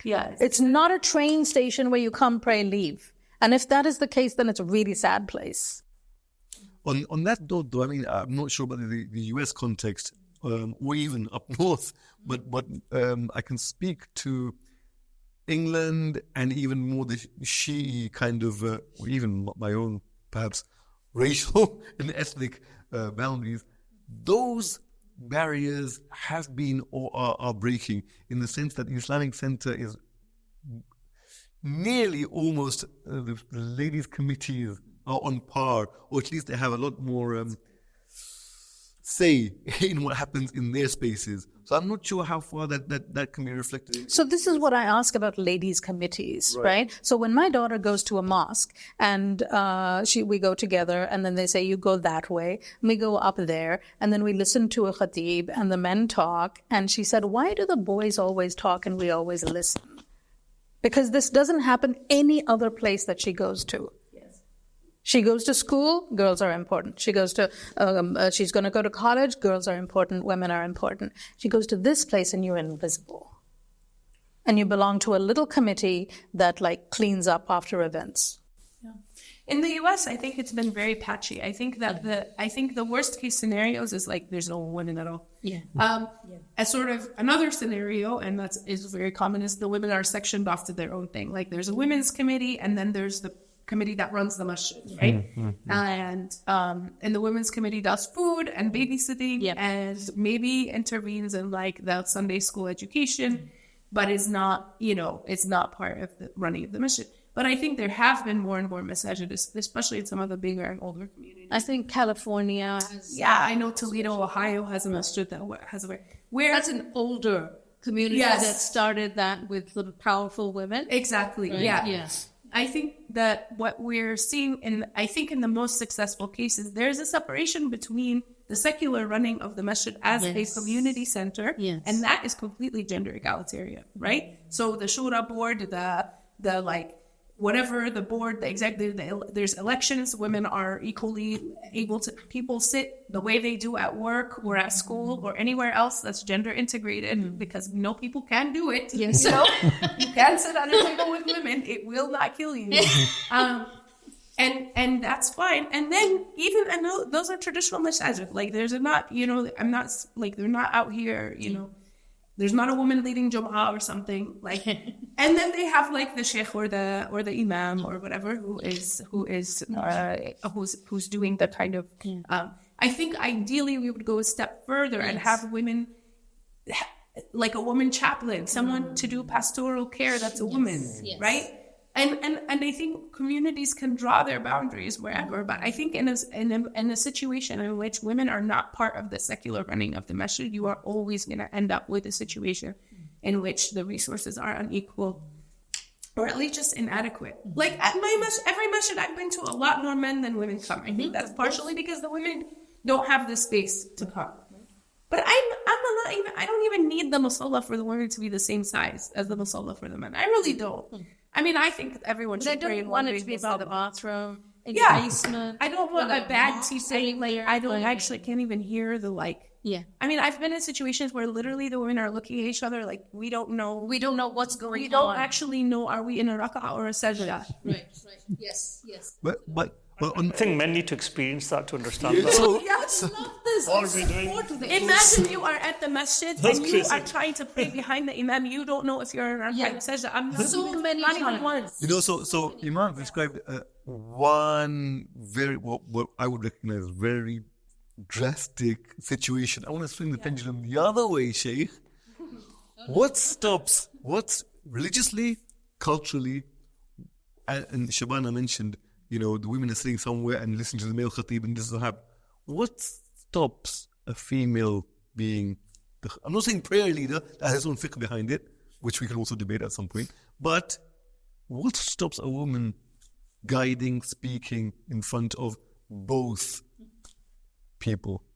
Yes. It's not a train station where you come, pray, leave. And if that is the case, then it's a really sad place. On that note, though, I'm not sure about the US context or even up north, but I can speak to England and even more the Shia kind of, or even my own perhaps racial and ethnic boundaries. Those barriers have been or are breaking, in the sense that the Islamic Center is nearly almost the ladies' committees are on par, or at least they have a lot more say in what happens in their spaces. So I'm not sure how far that can be reflected. So this is what I ask about ladies' committees, right? So when my daughter goes to a mosque and we go together, and then they say, you go that way, and we go up there, and then we listen to a khatib and the men talk, and she said, why do the boys always talk and we always listen? Because this doesn't happen any other place that she goes to. She goes to school, girls are important. She goes to, she's going to go to college, girls are important, women are important. She goes to this place and you're invisible. And you belong to a little committee that like cleans up after events. Yeah. In the US, I think it's been very patchy. I think that the worst case scenarios is like there's no women at all. Yeah. As sort of another scenario, and that is very common, is the women are sectioned off to their own thing. Like there's a women's committee, and then there's the committee that runs the masjid, right? And the women's committee does food and babysitting and maybe intervenes in like the Sunday school education, but is not, it's not part of the running of the masjid. But I think there have been more and more masajids, especially in some of the bigger and older communities. I think California has... Yeah, I know Toledo, Ohio has a masjid that has a... That's an older community that started that with the powerful women. Exactly, right? Yeah. Yes. I think that what we're seeing in the most successful cases, there's a separation between the secular running of the masjid as a community center, and that is completely gender egalitarian, right? So the shura board, the like, whatever the board, the executive, there's elections, women are equally able to, people sit the way they do at work or at school or anywhere else that's gender integrated, because we know people can do it. Yes. So you can sit at a table with women, it will not kill you. And that's fine. And then those are traditional masajid. Like there's not, I'm not like, they're not out here, there's not a woman leading Jum'ah or something like, and then they have like the sheikh or the imam or whatever who's doing the kind of. I think ideally we would go a step further and have women, like a woman chaplain, someone to do pastoral care that's a woman, right? And I think communities can draw their boundaries wherever, but I think in a situation in which women are not part of the secular running of the masjid, you are always going to end up with a situation in which the resources are unequal, or at least just inadequate. Like at every masjid I've been to, a lot more men than women come. I think that's partially because the women don't have the space to come. But I don't even need the musalla for the women to be the same size as the musalla for the men. I really don't. I mean, I think everyone should pray in one big musalla. I don't want it to be by the bathroom, in the basement. I don't want a bad teaching layer. I actually can't even hear the like. Yeah. I mean, I've been in situations where literally the women are looking at each other like, we don't know what's going on. We don't actually know, are we in a rak'ah or a sajda? Right. Yes. But I think men need to experience that to understand that. So, what are we doing? Imagine you are at the masjid and you are trying to pray behind the imam. You don't know if you're in a sajda. I'm not even once. So Imam described one very, what I would recognize very drastic situation. I want to swing the pendulum the other way, Shaykh. What's religiously, culturally, and Shabana mentioned, the women are sitting somewhere and listening to the male khatib, and this will happen. What stops a female being, I'm not saying prayer leader, that has its own fiqh behind it, which we can also debate at some point, but what stops a woman guiding, speaking in front of both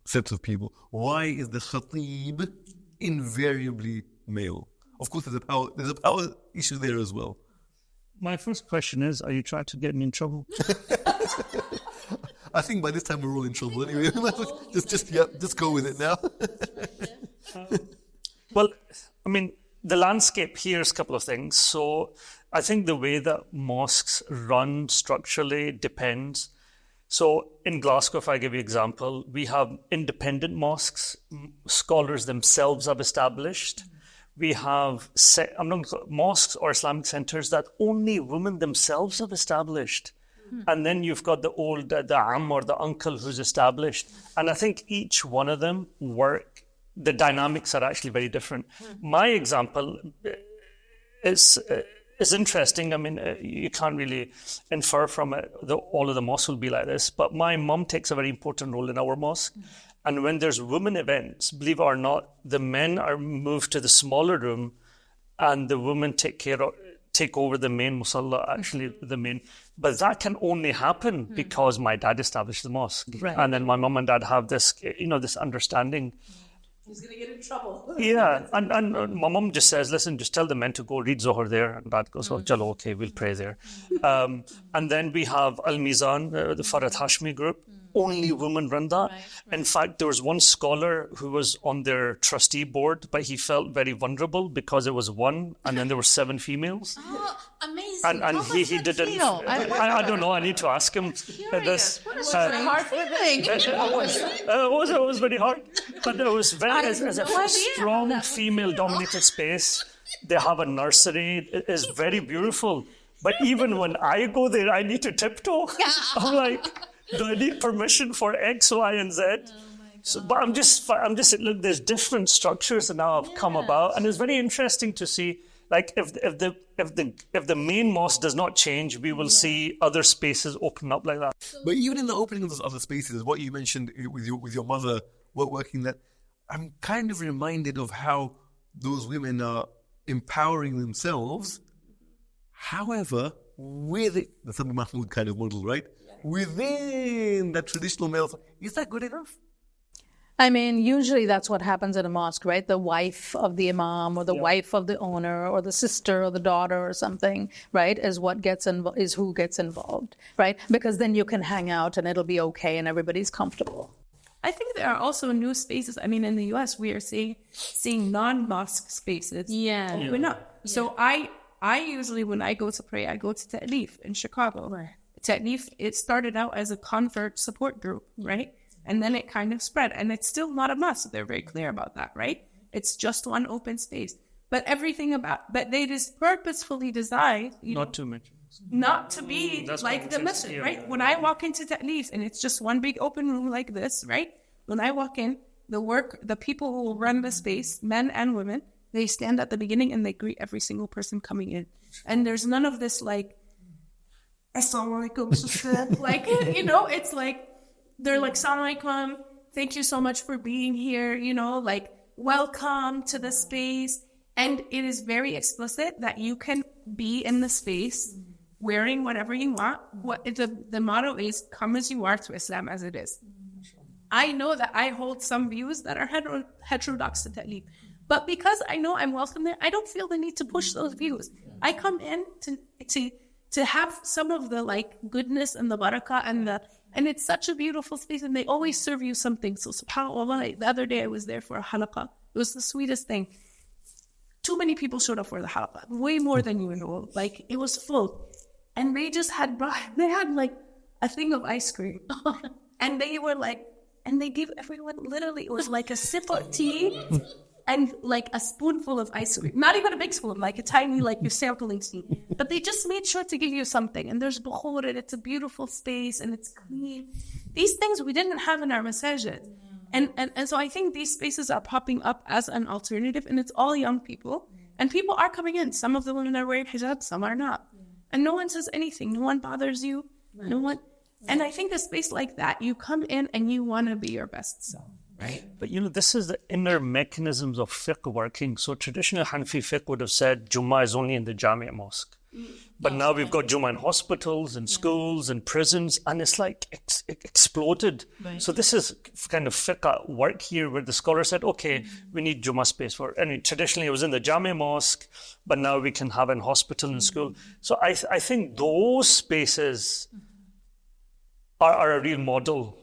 sets of people? Why is the khatib invariably male? Of course, there's a power issue there as well. My first question is, are you trying to get me in trouble? I think by this time we're all in trouble anyway. just go with it now. Well, I mean, the landscape here is a couple of things. So I think the way that mosques run structurally depends. So in Glasgow, if I give you an example, we have independent mosques, scholars themselves have established. We have mosques or Islamic centers that only women themselves have established. And then you've got the am or the uncle who's established. And I think each one of them work the dynamics are actually very different. My example is interesting. I mean, you can't really infer from it that all of the mosques will be like this, but my mom takes a very important role in our mosque. And when there's women events, believe it or not, the men are moved to the smaller room and the women take over the main musalla, actually the main. But that can only happen because my dad established the mosque. Right. And then my mom and dad have this, this understanding. He's going to get in trouble. Yeah, and my mom just says, listen, just tell the men to go read Zohar there. And dad goes, oh, chalo, okay, we'll pray there. And then we have Al-Mizan, the Farad Hashmi group. Only women run that. Right. In fact, there was one scholar who was on their trustee board, but he felt very vulnerable because it was one, and then there were 7 females. Oh, amazing. And he didn't. I don't know. I need to ask him. This. What a hard feeling. It was very hard, but it was very as a strong female-dominated space. They have a nursery. It is very beautiful. But even when I go there, I need to tiptoe. I'm like, do I need permission for X, Y, and Z? So, but I'm just look. There's different structures that now have come about, and it's very interesting to see. Like if the main mosque does not change, we will see other spaces open up like that. But even in the opening of those other spaces, what you mentioned with your mother working that, I'm kind of reminded of how those women are empowering themselves. However, with it, the Sabi Mahmoud kind of model, right? Within that traditional male, is that good enough? I mean, usually that's what happens at a mosque, right? The wife of the imam or the wife of the owner or the sister or the daughter or something, right, is who gets involved, right? Because then you can hang out and it'll be okay and everybody's comfortable. I think there are also new spaces. I mean, in the U.S., we are seeing non-mosque spaces open up. So I usually, when I go to pray, I go to Ta'leef in Chicago. Right. Ta'leef, it started out as a convert support group, right? And then it kind of spread. And it's still not a mosque. They're very clear about that, right? It's just one open space. But they just purposefully designed... Not to mention. Not to be like the masjid, right? When I walk into Ta'leef and it's just one big open room like this, right? When I walk in, the people who will run the space, men and women, they stand at the beginning and they greet every single person coming in. And there's none of this like, Assalamu alaikum, sister. Like, it's like, they're like, Assalamu alaikum, thank you so much for being here, like, welcome to the space. And it is very explicit that you can be in the space wearing whatever you want. What the motto is, come as you are to Islam as it is. I know that I hold some views that are heterodox to Ta'leef. But because I know I'm welcome there, I don't feel the need to push those views. I come in to have some of the like goodness and the barakah and it's such a beautiful space and they always serve you something. So subhanAllah, the other day I was there for a halaqah. It was the sweetest thing. Too many people showed up for the halaqah, way more than usual. Like it was full. And they just had like a thing of ice cream. And they were like, and they gave everyone literally, it was like a sip of tea and like a spoonful of ice cream. Not even a big spoon, like a tiny, like you're sampling tea. But they just made sure to give you something. And there's bukhur, and it's a beautiful space, and it's clean. These things we didn't have in our masajid. And so I think these spaces are popping up as an alternative, and it's all young people. And people are coming in. Some of the women are wearing hijab, some are not. And no one says anything. No one bothers you. No one. And I think a space like that, you come in and you want to be your best self. Right. But this is the inner mechanisms of fiqh working. So traditional Hanafi fiqh would have said Jummah is only in the Jami' mosque. But now we've got Jummah in hospitals and schools and prisons, and it's like it exploded. Right. So this is kind of fiqh work here where the scholar said, okay, we need Jummah space for, and traditionally it was in the Jami' mosque, but now we can have it in hospital and school. So I think those spaces are a real model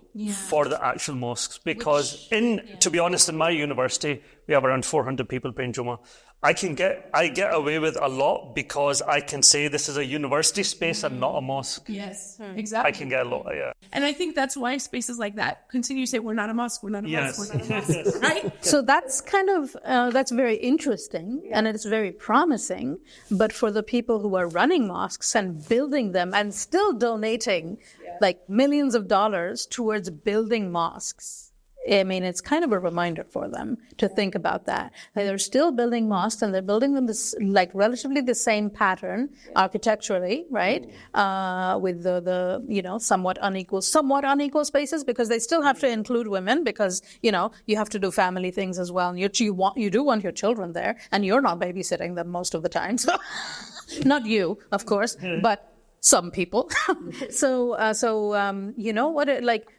for the actual mosques, because to be honest, in my university, we have around 400 people praying Jummah. I get away with a lot because I can say this is a university space and not a mosque. Yes, exactly. I can get a lot, And I think that's why spaces like that continue to say, we're not a mosque, we're not a mosque, we're not a mosque, right? So that's kind of, that's very interesting and it's very promising. But for the people who are running mosques and building them and still donating like millions of dollars towards building mosques, I mean, it's kind of a reminder for them to think about that. They're still building mosques, and they're building them this, like, relatively the same pattern architecturally, right? With the somewhat unequal spaces, because they still have to include women, because, you have to do family things as well. And you do want your children there, and you're not babysitting them most of the time. So, not you, of course, but some people. So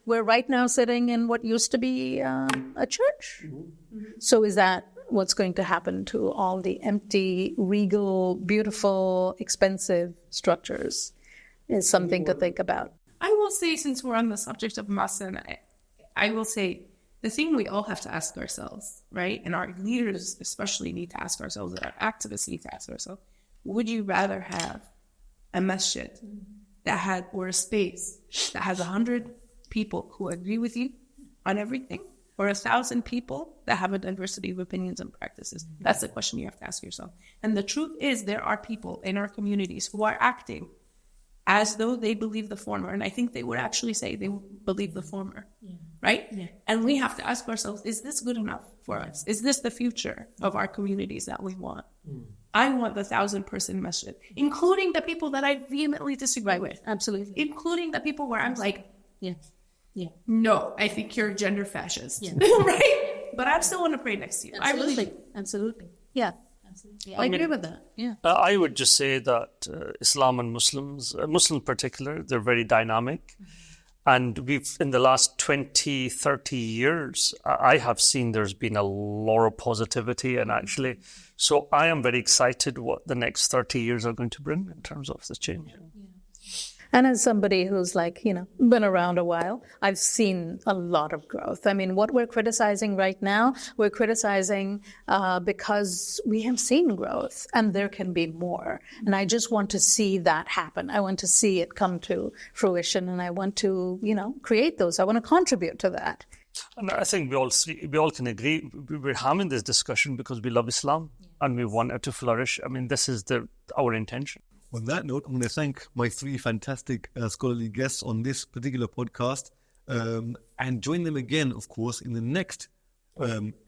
we're right now sitting in what used to be a church. So is that what's going to happen to all the empty, regal, beautiful, expensive structures? Is something to think about. I will say, since we're on the subject of Masan, I will say the thing we all have to ask ourselves, right? And our leaders especially need to ask ourselves, and our activists need to ask ourselves, would you rather have a masjid or a space that has 100 people who agree with you on everything, or 1,000 people that have a diversity of opinions and practices? That's the question you have to ask yourself. And the truth is, there are people in our communities who are acting as though they believe the former. And I think they would actually say they believe the former, right? Yeah. And we have to ask ourselves, is this good enough for us? Is this the future of our communities that we want? I want the 1,000-person masjid, including the people that I vehemently disagree with. Absolutely. Including the people where I'm like, no, I think you're a gender fascist, right? But I still want to pray next to you. Absolutely. Yeah. I agree with that. Yeah. I would just say that Islam and Muslims in particular, they're very dynamic. And we've, in the last 20, 30 years, I have seen there's been a lot of positivity. And actually, so I am very excited what the next 30 years are going to bring in terms of this change. And as somebody who's been around a while, I've seen a lot of growth. I mean, what we're criticizing right now, we're criticizing because we have seen growth, and there can be more. And I just want to see that happen. I want to see it come to fruition, and I want to, create those. I want to contribute to that. And I think we all can agree. We're having this discussion because we love Islam and we want it to flourish. I mean, this is our intention. On that note, I'm going to thank my three fantastic scholarly guests on this particular podcast, and join them again, of course, in the next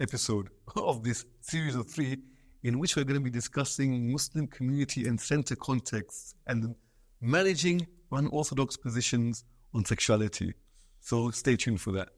episode of this series of 3, in which we're going to be discussing Muslim community and center contexts and managing unorthodox positions on sexuality. So stay tuned for that.